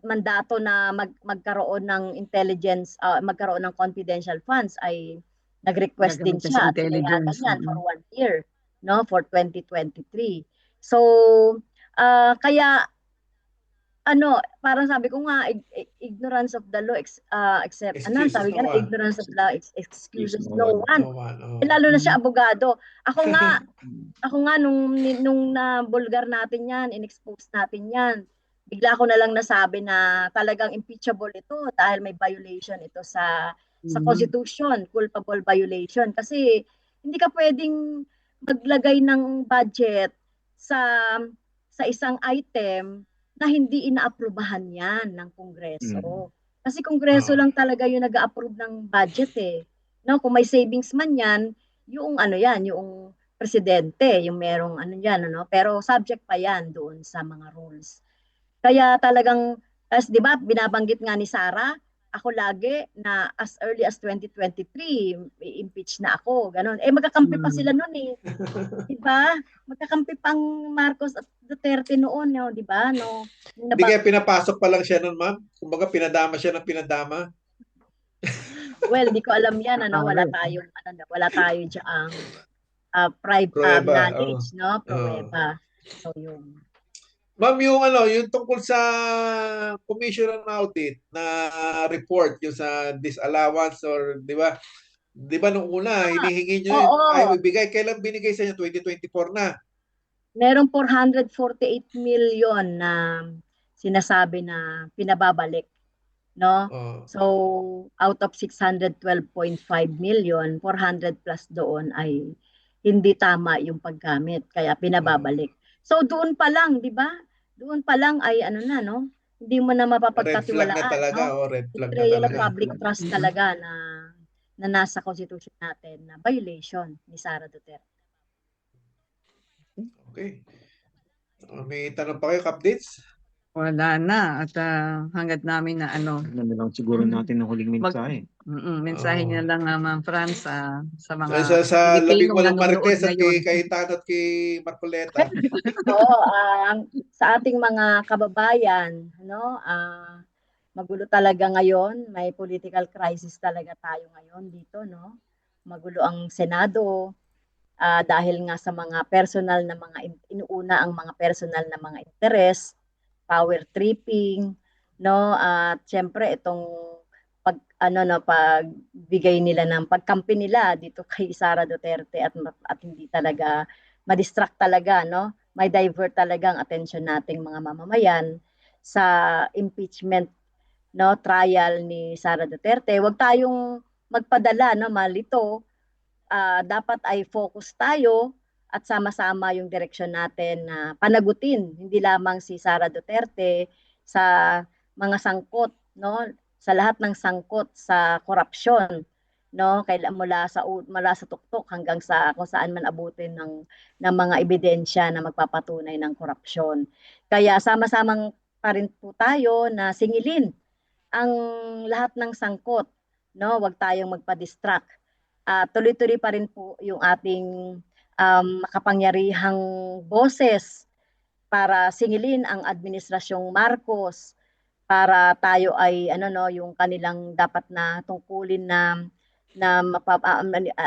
mandato na magkaroon ng intelligence, magkaroon ng confidential funds ay nag-request din siya at pinayagan yan for 1 year, no, for 2023. So, kaya parang sabi ko nga, ignorance of the law ignorance of the law excuses no one. Lalo na siya abogado. Ako nga nung na-bulgar natin yan, in-expose natin yan, bigla ko na lang nasabi na talagang impeachable ito dahil may violation ito sa Constitution, culpable violation. Kasi hindi ka pwedeng maglagay ng budget sa isang item na hindi inaaprubahan yan ng Kongreso. Kasi Kongreso lang talaga yung nag-a-approve ng budget eh. No, kung may savings man yan, yung yung presidente, yung merong pero subject pa yan doon sa mga rules. Kaya talagang, di ba, binabanggit nga ni Sara, ako lagi na as early as 2023, impeach na ako, ganun. Magkakampi pa sila noon eh. Di ba? Magkakampi pang Marcos at Duterte noon, no? Di ba? No? Hindi kaya pinapasok pa lang siya noon, ma'am? Kumbaga pinadama siya ng pinadama? Well, di ko alam yan, wala tayo diyang private knowledge, no? Pruweba. So, yun. Ma'am, yung tungkol sa Commission on Audit na report, yung sa disallowance or, di ba? Di ba nung una, hinihingi nyo ay ibigay. Kailan binigay sa inyo? 2024 na. Merong 448 million na sinasabi na pinababalik. No? So, out of 612.5 million, 400 plus doon ay hindi tama yung paggamit, kaya pinababalik. So doon pa lang, di ba? Doon pa lang ay ano na, no? Hindi mo na Red flag na mapapagkatiwalaan, talaga, no? red flag na Betrayal of talaga. public trust talaga na nasa constitution natin na violation ni Sara Duterte. Okay. May tanong pa kayo, Kapdits? Wala na. At hanggat namin na Ano na lang siguro natin ng huling mensahe. mensahe niya lang, Ma'am Franz, sa mga Sa Pilipinong 18 nanonood Marites at ngayon. kay Tano at kay Marcoleta. Oo, sa ating mga kababayan, no? Magulo talaga ngayon, may political crisis talaga tayo ngayon dito, no? Magulo ang Senado dahil nga sa mga personal na mga inuuna ang mga personal na mga interes, power tripping, no? At syempre itong pagbigay nila ng pagkampi nila dito kay Sara Duterte at hindi talaga ma-distract talaga, no? May divert talaga ang attention nating mga mamamayan sa impeachment, no, trial ni Sara Duterte. Huwag tayong magpadala, no, malito. Dapat ay focus tayo at sama-sama yung direksyon natin na panagutin hindi lamang si Sara Duterte sa mga sangkot, no, sa lahat ng sangkot sa korupsyon, no, mula sa tuktok hanggang sa kung saan man abutin ng mga ebidensya na magpapatunay ng korupsyon. Kaya sama-samang pa rin po tayo na singilin ang lahat ng sangkot, no, wag tayong magpa-distract. Tuloy-tuloy pa rin po yung ating makapangyarihang boses para singilin ang administrasyong Marcos, para tayo ay yung kanilang dapat na tungkulin na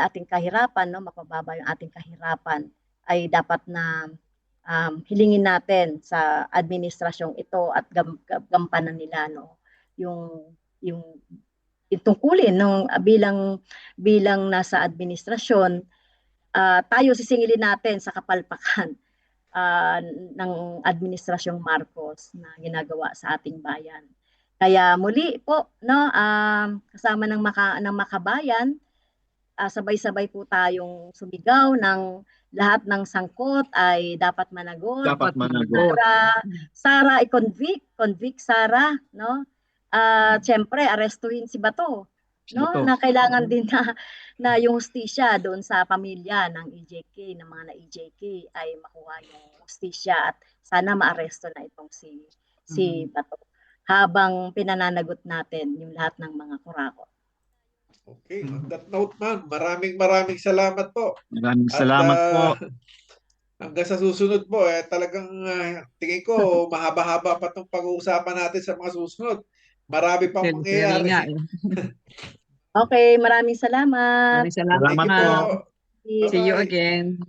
ating kahirapan, no, mapababa yung ating kahirapan, ay dapat na hilingin natin sa administrasyong ito at gampanan nila, no, yung tungkulin nung bilang nasa administrasyon. Tayo sisingilin natin sa kapalpakan ng administrasyong Marcos na ginagawa sa ating bayan. Kaya muli po, no, kasama ng makabayan, sabay-sabay po tayong sumigaw ng lahat ng sangkot ay dapat managot. Dapat managot. Sara i-convict Sara, no? Siyempre arestuhin si Bato, no? Na kailangan din na yung hustisya doon sa pamilya ng EJK, ng mga na-EJK ay makuha yung hustisya at sana maaresto na itong si Bato habang pinananagot natin yung lahat ng mga kurakot. Okay, on that note, ma'am, maraming salamat po. Maraming salamat po. Hanggang sa susunod po, talagang tingin ko mahaba-haba pa itong pag-uusapan natin sa mga susunod. Marami pang mangyayari. Okay, maraming salamat. Maraming salamat. Thank you po. See you again.